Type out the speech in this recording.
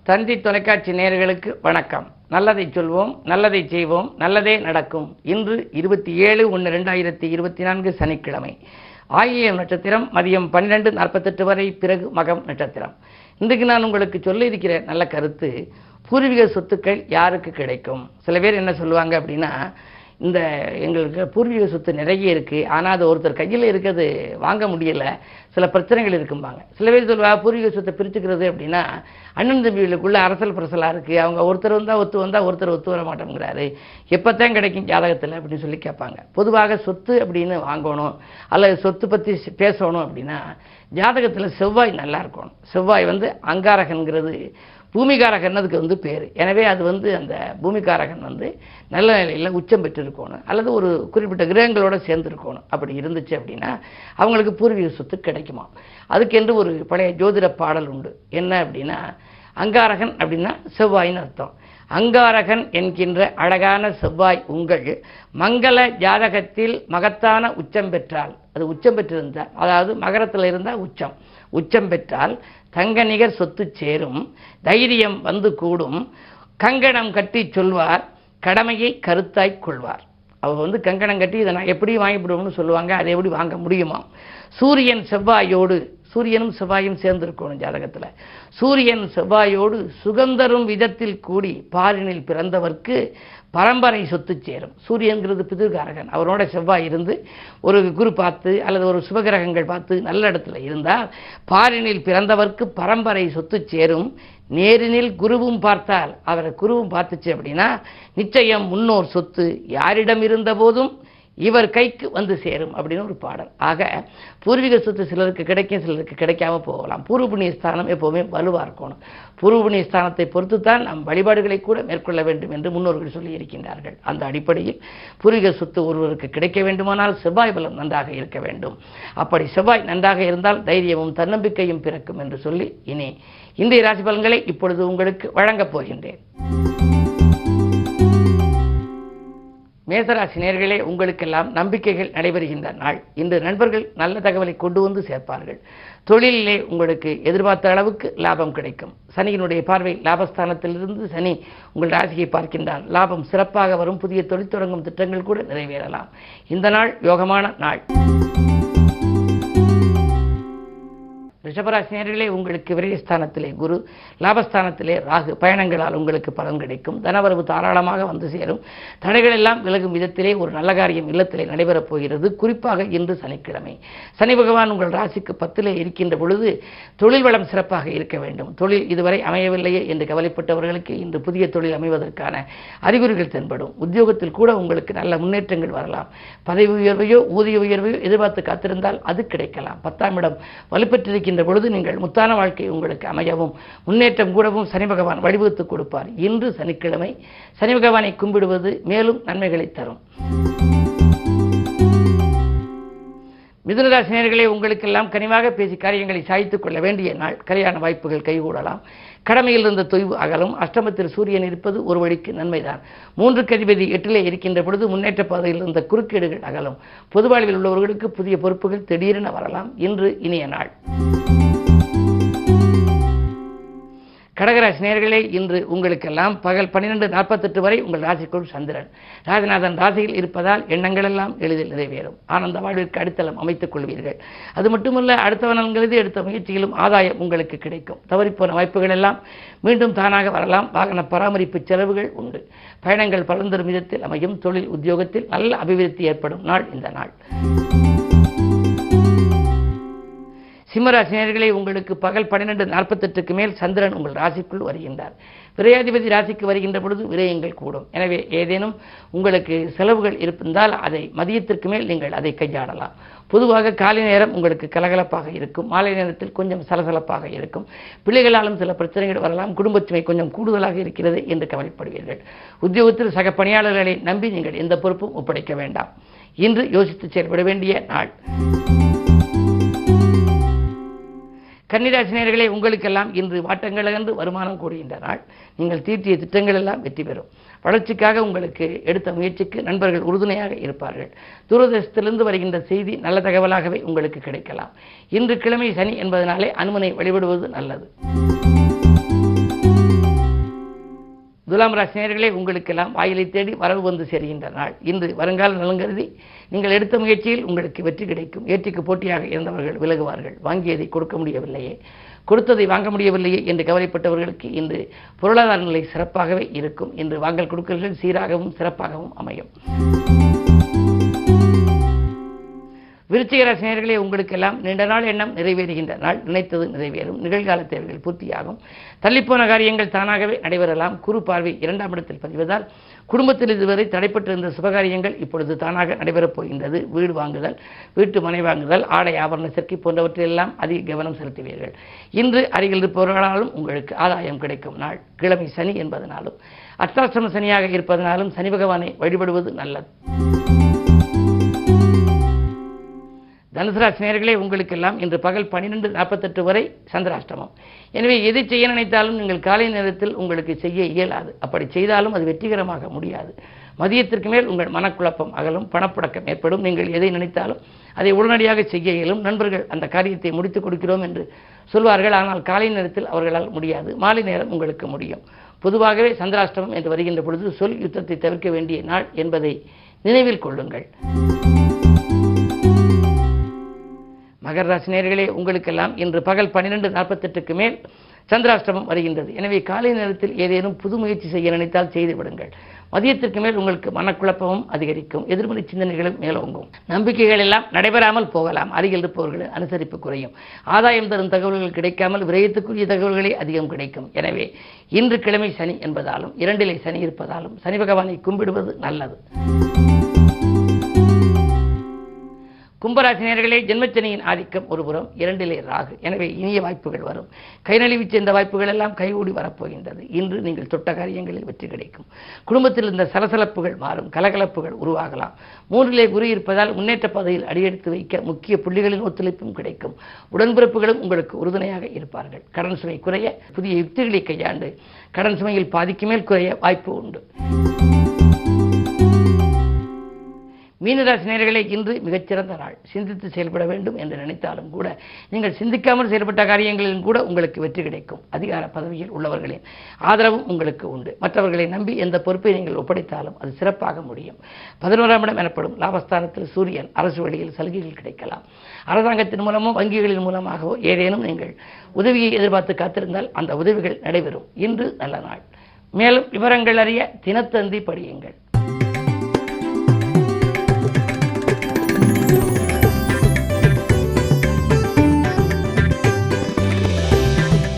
தந்தி தொலைக்காட்சி நேயர்களுக்கு வணக்கம். நல்லதை சொல்வோம், நல்லதை செய்வோம், நல்லதே நடக்கும். இன்று 27/1/2024 சனிக்கிழமை. ஆயில்யம் நட்சத்திரம் மதியம் 12:48 வரை, பிறகு மகம் நட்சத்திரம். இன்றைக்கு நான் உங்களுக்கு சொல்ல இருக்கிற நல்ல கருத்து, பூர்வீக சொத்துக்கள் யாருக்கு கிடைக்கும். சில பேர் என்ன சொல்லுவாங்க அப்படின்னா, இந்த எங்களுக்கு பூர்வீக சொத்து நிறைய இருக்குது, ஆனால் அது ஒருத்தர் கையில் இருக்கிறது வாங்க முடியலை, சில பிரச்சனைகள் இருக்கும்பாங்க. சில பேர் சொல்லுவாங்க பூர்வீக சொத்தை பிரிச்சுக்கிறது அப்படின்னா அண்ணன் தம்பிகளுக்குள்ள அரசல் பிரசலாக இருக்குது, அவங்க ஒருத்தர் வந்தால் ஒருத்தர் ஒத்து வர மாட்டேங்கிறாரு, எப்போத்தான் கிடைக்கும் ஜாதகத்தில் அப்படின்னு சொல்லி கேட்பாங்க. பொதுவாக சொத்து அப்படின்னு வாங்கணும் அல்லது சொத்து பற்றி பேசணும் அப்படின்னா ஜாதகத்தில் செவ்வாய் நல்லா இருக்கணும். செவ்வாய் அங்காரகன்கிறது பூமிகாரகன் அதுக்கு பேர். எனவே அது அந்த பூமிகாரகன் நல்ல நிலையில் உச்சம் பெற்றிருக்கணும் அல்லது ஒரு குறிப்பிட்ட கிரகங்களோடு சேர்ந்துருக்கணும். அப்படி இருந்துச்சு அப்படின்னா அவங்களுக்கு பூர்வீக சொத்து கிடைக்குமா. அதுக்கென்று ஒரு பழைய ஜோதிட பாடல் உண்டு. என்ன அப்படின்னா, அங்காரகன் அப்படின்னா செவ்வாயின்னு அர்த்தம். அங்காரகன் என்கின்ற அழகான செவ்வாய் உங்கள் மங்கள ஜாதகத்தில் மகத்தான உச்சம் பெற்றால், அது உச்சம் பெற்றிருந்தால், அதாவது மகரத்தில் இருந்தால் உச்சம் பெற்றால் தங்க நிகர் சொத்து சேரும், தைரியம் கூடும், கங்கணம் கட்டி சொல்வார், கடமையை கருத்தாய் கொள்வார். அவர் கங்கணம் கட்டி இதை நான் எப்படி வாங்கிவிடுவோம்னு சொல்லுவாங்க. அதை எப்படி வாங்க முடியுமா? சூரியன் செவ்வாயோடு, சூரியனும் செவ்வாயும் சேர்ந்திருக்கணும் ஜாதகத்தில். சூரியன் செவ்வாயோடு சுகந்தரும் விதத்தில் கூடி பாரினில் பிறந்தவர்க்கு பரம்பரை சொத்து சேரும். சூரியன்கிறது பிதிர்காரகன், அவரோட செவ்வாய் இருந்து ஒரு குரு பார்த்து அல்லது ஒரு சுபகிரகங்கள் பார்த்து நல்ல இடத்துல இருந்தால் பாரினில் பிறந்தவர்க்கு பரம்பரை சொத்து சேரும். நேரினில் குருவும் பார்த்தால், அவரை குருவும் பார்த்துச்சு அப்படின்னா நிச்சயம் முன்னோர் சொத்து யாரிடம் இருந்த போதும் இவர் கைக்கு சேரும் அப்படின்னு ஒரு பாடல். ஆக பூர்வீக சொத்து சிலருக்கு கிடைக்கும், சிலருக்கு கிடைக்காம போகலாம். பூர்வ புண்ணிய ஸ்தானம் எப்போவுமே வலுவாக இருக்கணும். பூர்வ புண்ணிய ஸ்தானத்தை பொறுத்து தான் நம் வழிபாடுகளை கூட மேற்கொள்ள வேண்டும் என்று முன்னோர்கள் சொல்லி இருக்கின்றார்கள். அந்த அடிப்படையில் பூர்வீக சொத்து ஒருவருக்கு கிடைக்க வேண்டுமானால் செவ்வாய் பலம் நன்றாக இருக்க வேண்டும். அப்படி செவ்வாய் நன்றாக இருந்தால் தைரியமும் தன்னம்பிக்கையும் பிறக்கும் என்று சொல்லி இனி இன்றைய ராசி பலன்களை இப்பொழுது உங்களுக்கு வழங்கப் போகின்றேன். மேசராசி நேயர்களே, உங்களுக்கெல்லாம் நம்பிக்கைகள் நடைபெறுகின்ற நாள். இன்று நண்பர்கள் நல்ல தகவலை கொண்டு சேர்ப்பார்கள். தொழிலிலே உங்களுக்கு எதிர்பார்த்த அளவுக்கு லாபம் கிடைக்கும். சனியினுடைய பார்வை லாபஸ்தானத்திலிருந்து சனி உங்கள் ராசியை பார்க்கின்றார். லாபம் சிறப்பாக வரும். புதிய தொழில் தொடங்கும் திட்டங்கள் கூட நிறைவேறலாம். இந்த நாள் யோகமான நாள். ரிஷபராசி நேயர்களே, உங்களுக்கு விரயஸ்தானத்திலே குரு, லாபஸ்தானத்திலே ராகு. பயணங்களால் உங்களுக்கு பலன் கிடைக்கும். தனவரவு தாராளமாக சேரும். தடைகள் எல்லாம் விலகும் விதத்திலே ஒரு நல்ல காரியம் இல்லத்திலே நடைபெறப் போகிறது. குறிப்பாக இன்று சனிக்கிழமை. சனி பகவான் உங்கள் ராசிக்கு 10 இருக்கின்ற பொழுது தொழில் வளம் சிறப்பாக இருக்க வேண்டும். தொழில் இதுவரை அமையவில்லையே என்று கவலைப்பட்டவர்களுக்கு இன்று புதிய தொழில் அமைவதற்கான அறிகுறிகள் தென்படும். உத்தியோகத்தில் கூட உங்களுக்கு நல்ல முன்னேற்றங்கள் வரலாம். பதவி உயர்வையோ ஊதிய உயர்வையோ எதிர்பார்த்து காத்திருந்தால் அது கிடைக்கலாம். 10ஆம் இடம் வலுப்பெற்றிருக்கின்ற பொழுது நீங்கள் முத்தான வாழ்க்கை உங்களுக்கு அமையவும் முன்னேற்றம் கூடவும் சனி பகவான் வழிவகுத்து கொடுப்பார். இன்று சனிக்கிழமை சனி பகவானை கும்பிடுவது மேலும் நன்மைகளை தரும். மிதுனராசி நேயர்களே, உங்களுக்கெல்லாம் கனிவாக பேசி காரியங்களை சாய்த்துக் கொள்ள வேண்டிய நாள். கல்யாண வாய்ப்புகள் கைகூடலாம். கடமையில் இருந்த தொய்வு அகலும். அஷ்டமத்தில் சூரியன் இருப்பது ஒரு வழிக்கு நன்மைதான். 3க்கு அதிபதி 8 இருக்கின்ற பொழுது முன்னேற்ற பாதையில் இருந்த குறுக்கீடுகள் அகலும். பொது வாழ்வில் உள்ளவர்களுக்கு புதிய பொறுப்புகள் திடீரென வரலாம். இன்று இனிய நாள். கடகராசி நேயர்களே, இன்று உங்களுக்கெல்லாம் பகல் 12:48 வரை உங்கள் ராசிக்குள் சந்திரன். ராஜநாதன் ராசியில் இருப்பதால் எண்ணங்கள் எல்லாம் எளிதில் நிறைவேறும். ஆனந்த வாழ்விற்கு அடித்தளம் அமைத்துக் கொள்வீர்கள். அது மட்டுமல்ல, அடுத்தவனங்களது எடுத்த முயற்சியிலும் ஆதாயம் உங்களுக்கு கிடைக்கும். தவறிப்போன வாய்ப்புகள் எல்லாம் மீண்டும் தானாக வரலாம். வாகன பராமரிப்பு செலவுகள் உண்டு. பயணங்கள் பலன் தரும் விதத்தில் அமையும். தொழில் உத்தியோகத்தில் நல்ல அபிவிருத்தி ஏற்படும் நாள் இந்த நாள். சிம்மராசி நேயர்களே, உங்களுக்கு பகல் 12:48 மேல் சந்திரன் உங்கள் ராசிக்குள் வருகின்றார். விரையாதிபதி ராசிக்கு வருகின்ற பொழுது விரயங்கள் கூடும். எனவே ஏதேனும் உங்களுக்கு செலவுகள் இருந்தால் அதை மதியத்திற்கு மேல் நீங்கள் அதை கையாடலாம். பொதுவாக காலை நேரம் உங்களுக்கு கலகலப்பாக இருக்கும். மாலை நேரத்தில் கொஞ்சம் சலசலப்பாக இருக்கும். பிள்ளைகளாலும் சில பிரச்சனைகள் வரலாம். குடும்பச்சுமை கொஞ்சம் கூடுதலாக இருக்கிறது என்று கவலைப்படுவீர்கள். உத்தியோகத்தில் சக பணியாளர்களை நம்பி நீங்கள் எந்த பொறுப்பும் ஒப்படைக்க வேண்டாம். இன்று யோசித்து செயல்பட வேண்டிய நாள். கன்னிராசி நேயர்களே, உங்களுக்கெல்லாம் இன்று வாட்டங்களகன்று வருமானம் கூடுகின்ற நாள். நீங்கள் தீட்டிய திட்டங்கள் எல்லாம் வெற்றி பெறும். வளர்ச்சிக்காக உங்களுக்கு எடுத்த முயற்சிக்கு நண்பர்கள் உறுதுணையாக இருப்பார்கள். தூரதேசத்திலிருந்து வருகின்ற செய்தி நல்ல தகவலாகவே உங்களுக்கு கிடைக்கலாம். இன்று கிழமை சனி என்பதனாலே அனுமனை வழிபடுவது நல்லது. துலாம் ராசி நேயர்களே, உங்களுக்கெல்லாம் வாயிலை தேடி வரவு வந்து சேர்கின்ற நாள். இன்று வருங்கால நலங்கருதி நீங்கள் எடுத்த முயற்சியில் உங்களுக்கு வெற்றி கிடைக்கும். ஏற்றிக்கு போட்டியாக இருந்தவர்கள் விலகுவார்கள். வாங்கியதை கொடுக்க முடியவில்லையே, கொடுத்ததை வாங்க முடியவில்லையே என்று கவலைப்பட்டவர்களுக்கு இன்று பொருளாதார நிலை சிறப்பாகவே இருக்கும். இன்று வாங்கல் கொடுக்கல்கள் சீராகவும் சிறப்பாகவும் அமையும். விருச்சிக ராசி நேயர்களே, உங்களுக்கெல்லாம் நீண்ட நாள் எண்ணம் நிறைவேறுகின்ற நாள். நினைத்தது நிறைவேறும். நிகழ்கால தேவைகள் பூர்த்தியாகும். தள்ளிப்போன காரியங்கள் தானாகவே நடைபெறலாம். குரு பார்வை 2ஆம் இடத்தில் பதிவதால் குடும்பத்தில் இதுவரை தடைப்பட்டிருந்த சுபகாரியங்கள் இப்பொழுது தானாக நடைபெறப் போகின்றது. வீடு வாங்குதல், வீட்டு மனை வாங்குதல், ஆடை ஆபரண சேர்க்கை போன்றவற்றிலெல்லாம் அதிக கவனம் செலுத்துவீர்கள். இன்று அருகில் இருப்பவர்களாலும் உங்களுக்கு ஆதாயம் கிடைக்கும் நாள். கிழமை சனி என்பதனாலும் அர்த்தாஷ்டம சனியாக இருப்பதனாலும் சனி பகவானை வழிபடுவது நல்லது. தனுசு ராசி நேயர்களே, உங்களுக்கெல்லாம் இன்று பகல் 12:48 வரை சந்திராஷ்டமம். எனவே எதை செய்ய நினைத்தாலும் நீங்கள் காலை நேரத்தில் உங்களுக்கு செய்ய இயலாது. அப்படி செய்தாலும் அது வெற்றிகரமாக முடியாது. மதியத்திற்கு மேல் உங்கள் மனக்குழப்பம் அகலும், பணப்புழக்கம் ஏற்படும். நீங்கள் எதை நினைத்தாலும் அதை உடனடியாக செய்ய இயலும். நண்பர்கள் அந்த காரியத்தை முடித்துக் கொடுக்கிறோம் என்று சொல்வார்கள். ஆனால் காலை நேரத்தில் அவர்களால் முடியாது. மாலை நேரம் உங்களுக்கு முடியும். பொதுவாகவே சந்திராஷ்டமம் என்று வருகின்ற பொழுது சொல் யுத்தத்தை தவிர்க்க வேண்டிய நாள் என்பதை நினைவில் கொள்ளுங்கள். மகர ராசி நேயர்களே, உங்களுக்கெல்லாம் இன்று பகல் 12:48க்கு மேல் சந்திராஷ்டமம் வருகின்றது. எனவே காலை நேரத்தில் ஏதேனும் புது முயற்சி செய்ய நினைத்தால் செய்து விடுங்கள். மதியத்திற்கு மேல் உங்களுக்கு மனக்குழப்பமும் அதிகரிக்கும். எதிர்மறை சிந்தனைகளும் மேலோங்கும். நம்பிக்கைகள் எல்லாம் நடைபெறாமல் போகலாம். அருகில் இருப்பவர்களின் அனுசரிப்பு குறையும். ஆதாயம் தரும் தகவல்கள் கிடைக்காமல் விரயத்துக்குரிய தகவல்களே அதிகம் கிடைக்கும். எனவே இன்று கிழமை சனி என்பதாலும் 2லே சனி இருப்பதாலும் சனி பகவானை கும்பிடுவது நல்லது. கும்பராசி நேயர்களே, ஜென்மச்சனியின் ஆதிக்கம் ஒருபுறம், 2லே ராகு. எனவே இனிய வாய்ப்புகள் வரும். கை நழுவி சேர்ந்த வாய்ப்புகள் எல்லாம் கைகூடி வரப்போகின்றது. இன்று நீங்கள் தொட்ட காரியங்களில் வெற்றி கிடைக்கும். குடும்பத்தில் இருந்த சலசலப்புகள் மாறும். கலகலப்புகள் உருவாகலாம். 3லே குரு இருப்பதால் முன்னேற்ற பாதையில் அடியெடுத்து வைக்க முக்கிய புள்ளிகளின் ஒத்துழைப்பும் கிடைக்கும். உடன்பிறப்புகளும் உங்களுக்கு உறுதுணையாக இருப்பார்கள். கடன் சுமை குறைய புதிய யுக்திகளை கையாண்டு கடன் சுமையில் பாதிக்கு மேல் குறைய வாய்ப்பு உண்டு. மீனராசி நேயர்களே, இன்று மிகச்சிறந்த நாள். சிந்தித்து செயல்பட வேண்டும் என்று நினைத்தாலும் கூட நீங்கள் சிந்திக்காமல் செயல்பட்ட காரியங்களிலும் கூட உங்களுக்கு வெற்றி கிடைக்கும். அதிகார பதவியில் உள்ளவர்களின் ஆதரவும் உங்களுக்கு உண்டு. மற்றவர்களை நம்பி எந்த பொறுப்பை நீங்கள் ஒப்படைத்தாலும் அது சிறப்பாக முடியும். 11ஆம் இடம் எனப்படும் லாபஸ்தானத்தில் சூரியன். அரசு வழியில் சலுகைகள் கிடைக்கலாம். அரசாங்கத்தின் மூலமோ வங்கிகளின் மூலமாகவோ ஏதேனும் நீங்கள் உதவியை எதிர்பார்த்து காத்திருந்தால் அந்த உதவிகள் நடைபெறும். இன்று நல்ல நாள். மேலும் விவரங்கள் அறிய தினத்தந்தி படியுங்கள்.